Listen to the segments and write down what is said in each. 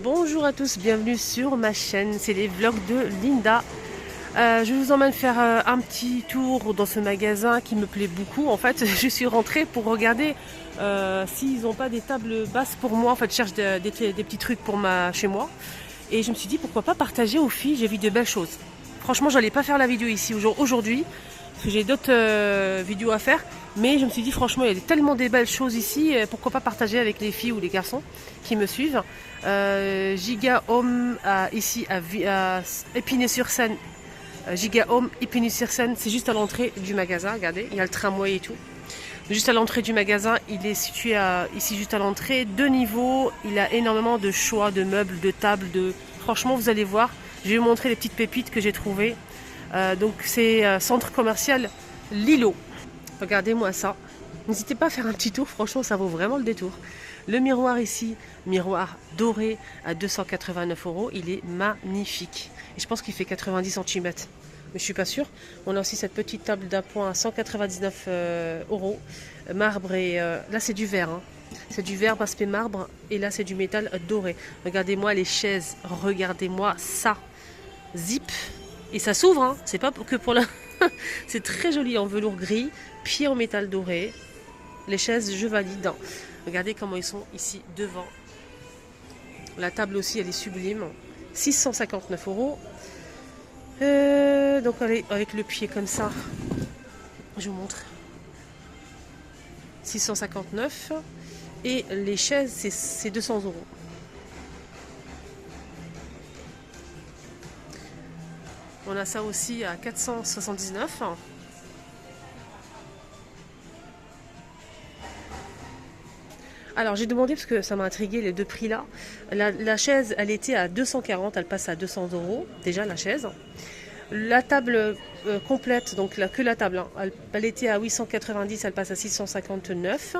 Bonjour à tous, bienvenue sur ma chaîne, c'est les vlogs de Linda. Je vous emmène faire un petit tour dans ce magasin qui me plaît beaucoup. En fait, je suis rentrée pour regarder s'ils n'ont pas des tables basses pour moi. En fait, je cherche des petits trucs pour chez moi. Et je me suis dit pourquoi pas partager aux filles, j'ai vu de belles choses. Franchement, j'allais pas faire la vidéo ici aujourd'hui, parce que j'ai d'autres vidéos à faire. Mais je me suis dit franchement, il y a tellement de belles choses ici, pourquoi pas partager avec les filles ou les garçons qui me suivent. Giga Home ici à Épinay-sur-Seine. Giga Home Épinay-sur-Seine, c'est juste à l'entrée du magasin, regardez, il y a le tramway et tout. Juste à l'entrée du magasin, il est situé ici juste à l'entrée, 2 niveaux, il a énormément de choix de meubles, de tables, franchement vous allez voir, je vais vous montrer les petites pépites que j'ai trouvées. Donc c'est centre commercial Lilo. Regardez-moi ça. N'hésitez pas à faire un petit tour, franchement ça vaut vraiment le détour. Le miroir ici, miroir doré à 289 €, il est magnifique. Et je pense qu'il fait 90 cm, mais je suis pas sûre. On a aussi cette petite table d'appoint à 199 €. Marbre et là c'est du verre. Hein. C'est du verre aspect marbre et là c'est du métal doré. Regardez-moi les chaises, regardez-moi ça. Zip. Et ça s'ouvre, hein. C'est pas que pour la... C'est très joli en velours gris, pieds en métal doré. Les chaises, je valide. Regardez comment ils sont ici devant. La table aussi, elle est sublime. 659 €. Donc avec le pied comme ça, je vous montre. 659. Et les chaises, c'est 200 €. On a ça aussi à 479. Alors j'ai demandé parce que ça m'a intrigué les deux prix là. La chaise elle était à 240, elle passe à 200 € déjà la chaise. La table complète, donc que la table, hein, elle était à 890, elle passe à 659.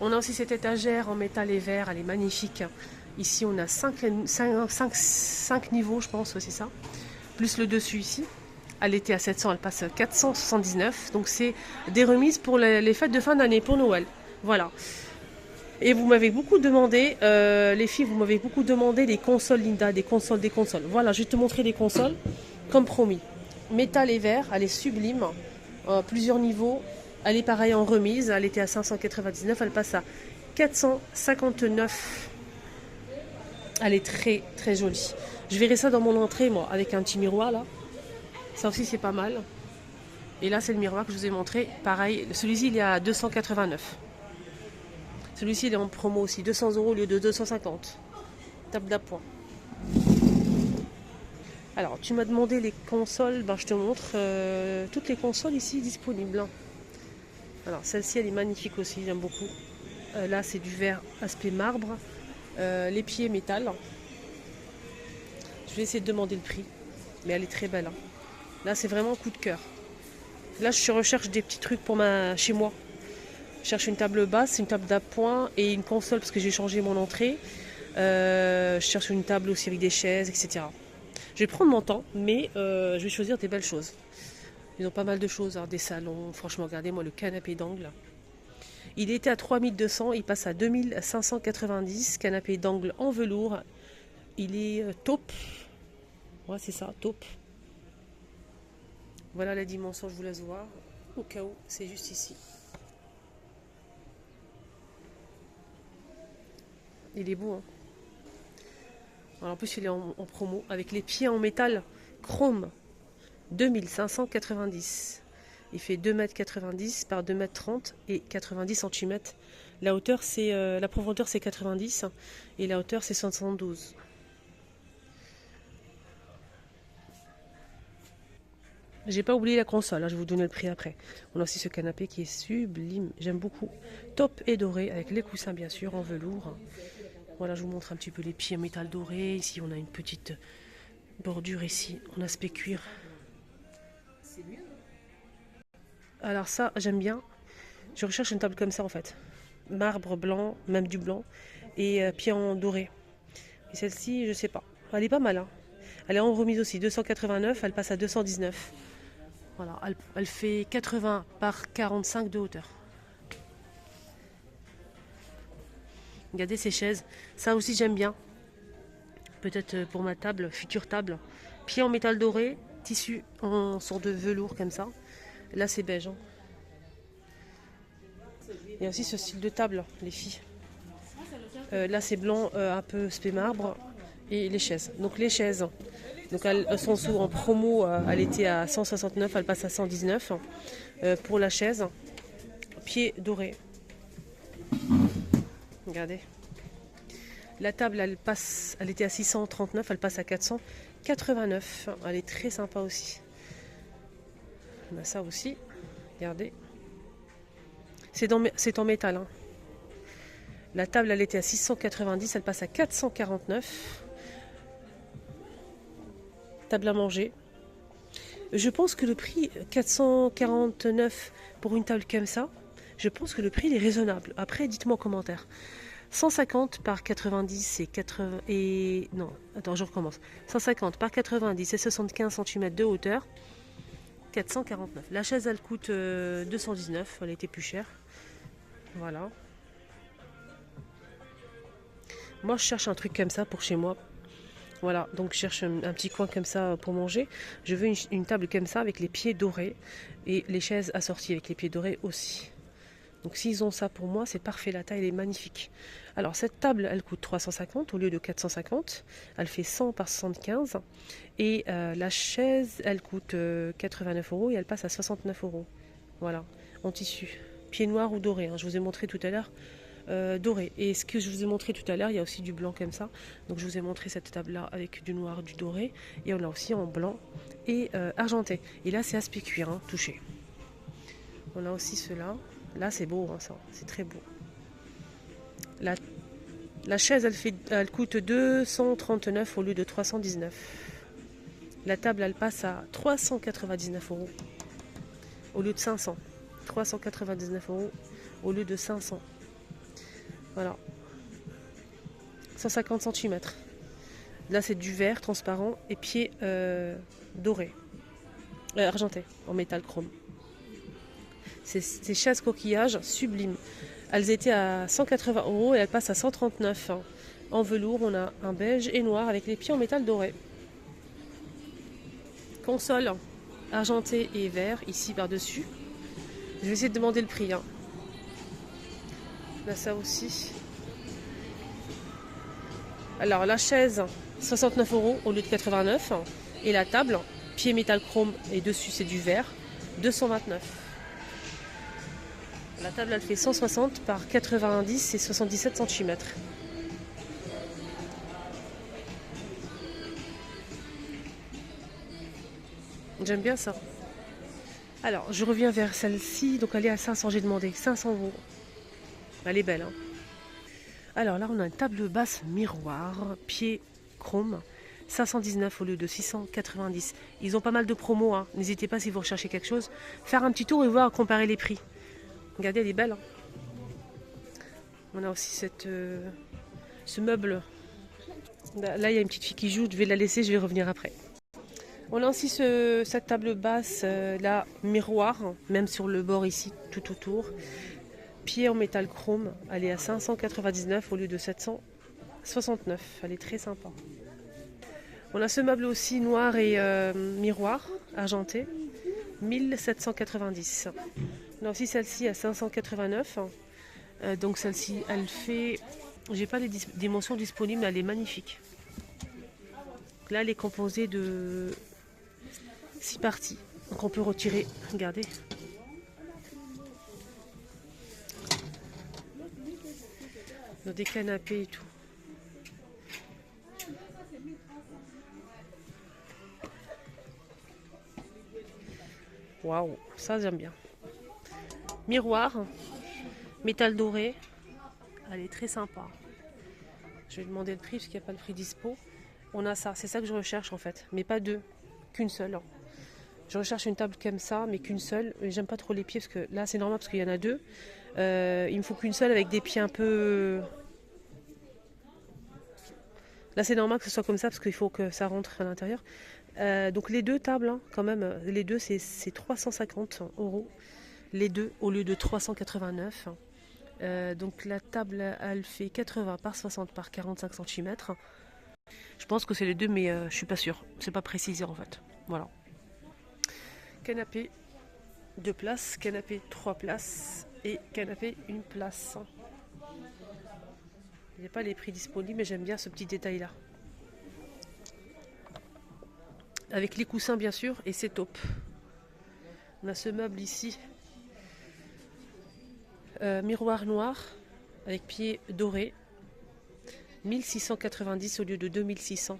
On a aussi cette étagère en métal et verre, elle est magnifique. Ici on a 5 niveaux je pense, c'est ça. Plus le dessus ici. Elle était à 700, elle passe à 479. Donc c'est des remises pour les fêtes de fin d'année, pour Noël. Voilà. Et vous m'avez beaucoup demandé, les filles, vous m'avez beaucoup demandé des consoles Linda, des consoles. Voilà, je vais te montrer des consoles, comme promis. Métal et verre, elle est sublime, plusieurs niveaux. Elle est pareille en remise, elle était à 599, elle passe à 459. Elle est très très jolie. Je verrai ça dans mon entrée, moi, avec un petit miroir là. Ça aussi c'est pas mal. Et là c'est le miroir que je vous ai montré. Pareil, celui-ci il est à 289. Celui-ci il est en promo aussi, 200 € au lieu de 250. Table d'appoint. Alors tu m'as demandé les consoles, ben, je te montre toutes les consoles ici disponibles. Alors celle-ci elle est magnifique aussi, j'aime beaucoup. Là c'est du verre aspect marbre, les pieds métal. Je vais essayer de demander le prix, mais elle est très belle. Hein. Là c'est vraiment un coup de cœur. Là je recherche des petits trucs pour chez moi. Je cherche une table basse, une table d'appoint et une console parce que j'ai changé mon entrée. Je cherche une table aussi avec des chaises, etc. Je vais prendre mon temps, mais je vais choisir des belles choses. Ils ont pas mal de choses, hein, des salons. Franchement, regardez-moi le canapé d'angle. Il était à 3200, il passe à 2590. Canapé d'angle en velours. Il est taupe. Ouais, c'est ça, taupe. Voilà la dimension, je vous laisse voir. Au cas où, c'est juste ici. Il est beau, hein. Alors en plus, il est en promo avec les pieds en métal chrome. 2590. Il fait 2,90 m par 2,30 m et 90 cm. La hauteur, la profondeur, c'est 90 et la hauteur, c'est 72. J'ai pas oublié la console, hein, je vais vous donner le prix après. On a aussi ce canapé qui est sublime, j'aime beaucoup. Top et doré avec les coussins bien sûr en velours. Voilà, je vous montre un petit peu les pieds en métal doré. Ici, on a une petite bordure ici en aspect cuir. Alors ça, j'aime bien. Je recherche une table comme ça en fait. Marbre blanc, même du blanc, et pieds en doré. Et celle-ci, je sais pas. Elle est pas mal. Hein. Elle est en remise aussi, 289, elle passe à 219. Voilà, elle fait 80 par 45 de hauteur. Regardez ces chaises. Ça aussi, j'aime bien. Peut-être pour ma table, future table. Pied en métal doré, tissu en sorte de velours comme ça. Là c'est beige. Hein. Il y a aussi ce style de table, les filles. Là c'est blanc, un peu spé marbre. Et les chaises. Donc les chaises, donc elles sont sous en promo, elle était à 169, elle passe à 119 pour la chaise. Pied doré. Regardez. La table, elle était à 639, elle passe à 489. Elle est très sympa aussi. On a ça aussi. Regardez. C'est en métal. Hein. La table, elle était à 690, elle passe à 449. Table à manger. Je pense que le prix 449 pour une table comme ça, je pense que le prix est raisonnable. Après, dites-moi en commentaire. 150 par 90 et 80 et non, attends, je recommence. 150 par 90 et 75 cm de hauteur. 449. La chaise elle coûte 219, elle était plus chère. Voilà. Moi je cherche un truc comme ça pour chez moi. Voilà, donc je cherche un petit coin comme ça pour manger. Je veux une table comme ça avec les pieds dorés et les chaises assorties avec les pieds dorés aussi. Donc s'ils ont ça pour moi, c'est parfait, la taille elle est magnifique. Alors cette table, elle coûte 350 au lieu de 450. Elle fait 100 par 75. Et la chaise, elle coûte 89 € et elle passe à 69 €. Voilà, en tissu. Pied noir ou doré, hein. Je vous ai montré tout à l'heure. Doré. Et ce que je vous ai montré tout à l'heure, il y a aussi du blanc comme ça. Donc je vous ai montré cette table-là avec du noir, du doré. Et on a aussi en blanc et argenté. Et là, c'est aspect cuir, hein, touché. On a aussi cela. Là, c'est beau, hein, ça. C'est très beau. La chaise, elle coûte 239 au lieu de 319. La table, elle passe à 399 € au lieu de 500. 399 € au lieu de 500. Voilà. 150 cm. Là, c'est du verre transparent et pied doré. Argenté, en métal chrome. Ces chaises coquillages sublimes. Elles étaient à 180 € et elles passent à 139 €. En velours, on a un beige et noir avec les pieds en métal doré. Console argenté et vert ici par-dessus. Je vais essayer de demander le prix. Hein. Là, ça aussi. Alors, la chaise, 69 € au lieu de 89. Et la table, pied métal chrome et dessus, c'est du verre, 229. La table, elle fait 160 par 90 et 77 cm. J'aime bien ça. Alors, je reviens vers celle-ci. Donc, elle est à 500, j'ai demandé 500 €. Elle est belle. Hein. Alors là, on a une table basse miroir, pied chrome, 519 au lieu de 690. Ils ont pas mal de promos. Hein. N'hésitez pas si vous recherchez quelque chose. Faire un petit tour et voir, comparer les prix. Regardez, elle est belle. Hein. On a aussi ce meuble. Là, il y a une petite fille qui joue. Je vais la laisser, je vais revenir après. On a aussi cette table basse, là, miroir, même sur le bord ici, tout autour. Pied en métal chrome, elle est à 599 au lieu de 769. Elle est très sympa. On a ce meuble aussi noir et miroir, argenté, 1790. On a aussi celle-ci à 589. Donc celle-ci, elle fait... J'ai pas les dimensions disponibles, mais elle est magnifique. Là, elle est composée de 6 parties. Donc on peut retirer, regardez. Dans des canapés et tout. Waouh, ça j'aime bien. Miroir, métal doré. Elle est très sympa. Je vais demander le prix parce qu'il n'y a pas de prix dispo. On a ça, c'est ça que je recherche en fait. Mais pas deux, qu'une seule. Je recherche une table comme ça, mais qu'une seule. J'aime pas trop les pieds parce que là c'est normal parce qu'il y en a deux. Il me faut qu'une seule avec des pieds un peu... Là c'est normal que ce soit comme ça parce qu'il faut que ça rentre à l'intérieur. Donc les deux tables, hein, quand même, les deux c'est 350 €. Les deux au lieu de 389. Donc la table elle fait 80 par 60 par 45 cm. Je pense que c'est les deux, mais je suis pas sûre. C'est pas précisé en fait. Voilà. Canapé 2 places, canapé 3 places et canapé 1 place. Il n'y a pas les prix disponibles, mais j'aime bien ce petit détail là. Avec les coussins bien sûr, et c'est top. On a ce meuble ici. Miroir noir avec pied doré. 1690 au lieu de 2600.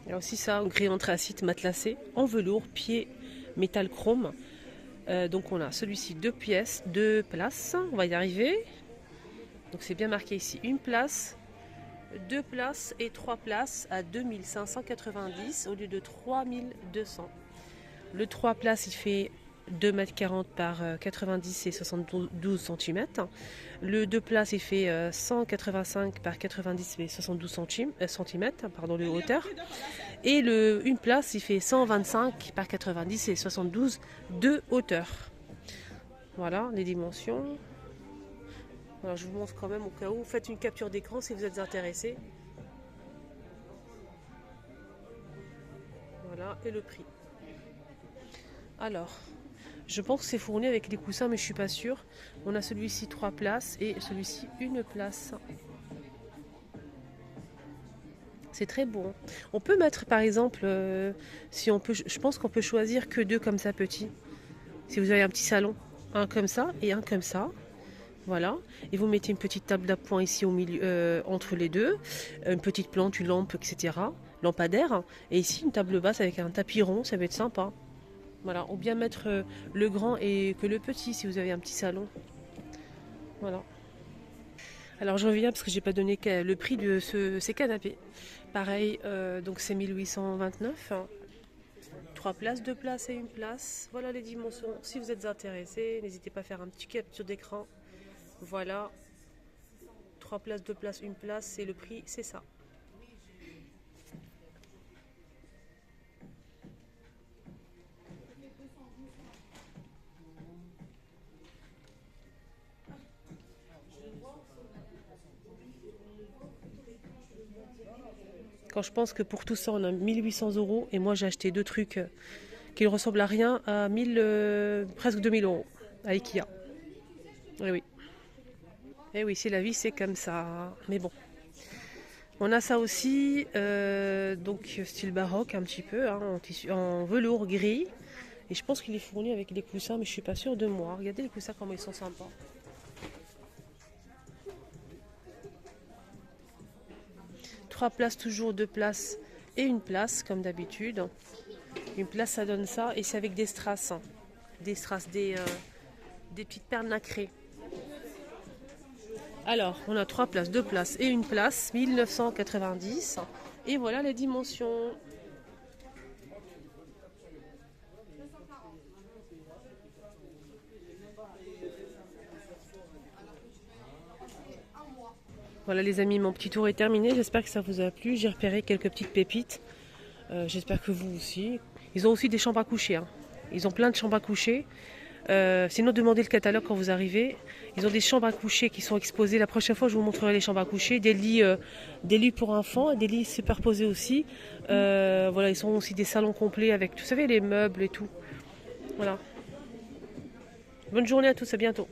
Il y a aussi ça, gris anthracite matelassé, en velours, pied métal chrome. Donc on a celui-ci 2 pièces, 2 places, on va y arriver. Donc c'est bien marqué ici, 1 place, 2 places et 3 places à 2590 au lieu de 3200. Le 3 places il fait 2,40 m par 90 et 72 cm. Le 2 places il fait 185 par 90 et 72 cm, pardon, de hauteur. Et le 1 place il fait 125 par 90 et 72 de hauteur. Voilà les dimensions. Alors, je vous montre quand même au cas où. Faites une capture d'écran si vous êtes intéressé. Voilà, et le prix. Alors, je pense que c'est fourni avec les coussins, mais je suis pas sûre. On a celui-ci 3 places et celui-ci 1 place. C'est très bon. On peut mettre par exemple, si on peut, je pense qu'on peut choisir que 2 comme ça petits. Si vous avez un petit salon, un comme ça et un comme ça. Voilà, et vous mettez une petite table d'appoint ici au milieu, entre les deux, une petite plante, une lampe, etc. Lampadaire, et ici une table basse avec un tapis rond, ça va être sympa. Voilà, ou bien mettre le grand et que le petit si vous avez un petit salon. Voilà. Alors je reviens parce que j'ai pas donné le prix de ces canapés. Pareil, donc c'est 1829. 3 places, 2 places et 1 place. Voilà les dimensions. Si vous êtes intéressé, n'hésitez pas à faire un petit capture d'écran. Voilà, 3 places, 2 places, 1 place, et le prix, c'est ça. Quand je pense que pour tout ça, on a 1800 € et moi j'ai acheté 2 trucs qui ne ressemblent à rien à 1000, presque 2000 € à Ikea. Et oui. Et oui, c'est la vie, c'est comme ça. Mais bon. On a ça aussi, donc style baroque un petit peu, hein, en velours gris. Et je pense qu'il est fourni avec des coussins, mais je suis pas sûre de moi. Regardez les coussins comment ils sont sympas. 3 places toujours, 2 places et 1 place comme d'habitude. Une place ça donne ça et c'est avec des strass. Des strass, des petites perles nacrées. Alors, on a 3 places, 2 places et 1 place, 1990. Et voilà les dimensions. Voilà les amis, mon petit tour est terminé. J'espère que ça vous a plu. J'ai repéré quelques petites pépites. J'espère que vous aussi. Ils ont aussi des chambres à coucher. Hein. Ils ont plein de chambres à coucher. Sinon, demandez le catalogue quand vous arrivez. Ils ont des chambres à coucher qui sont exposées. La prochaine fois, je vous montrerai les chambres à coucher. Des lits pour enfants et des lits superposés aussi. Voilà, ils sont aussi des salons complets avec, vous savez, les meubles et tout. Voilà. Bonne journée à tous, à bientôt.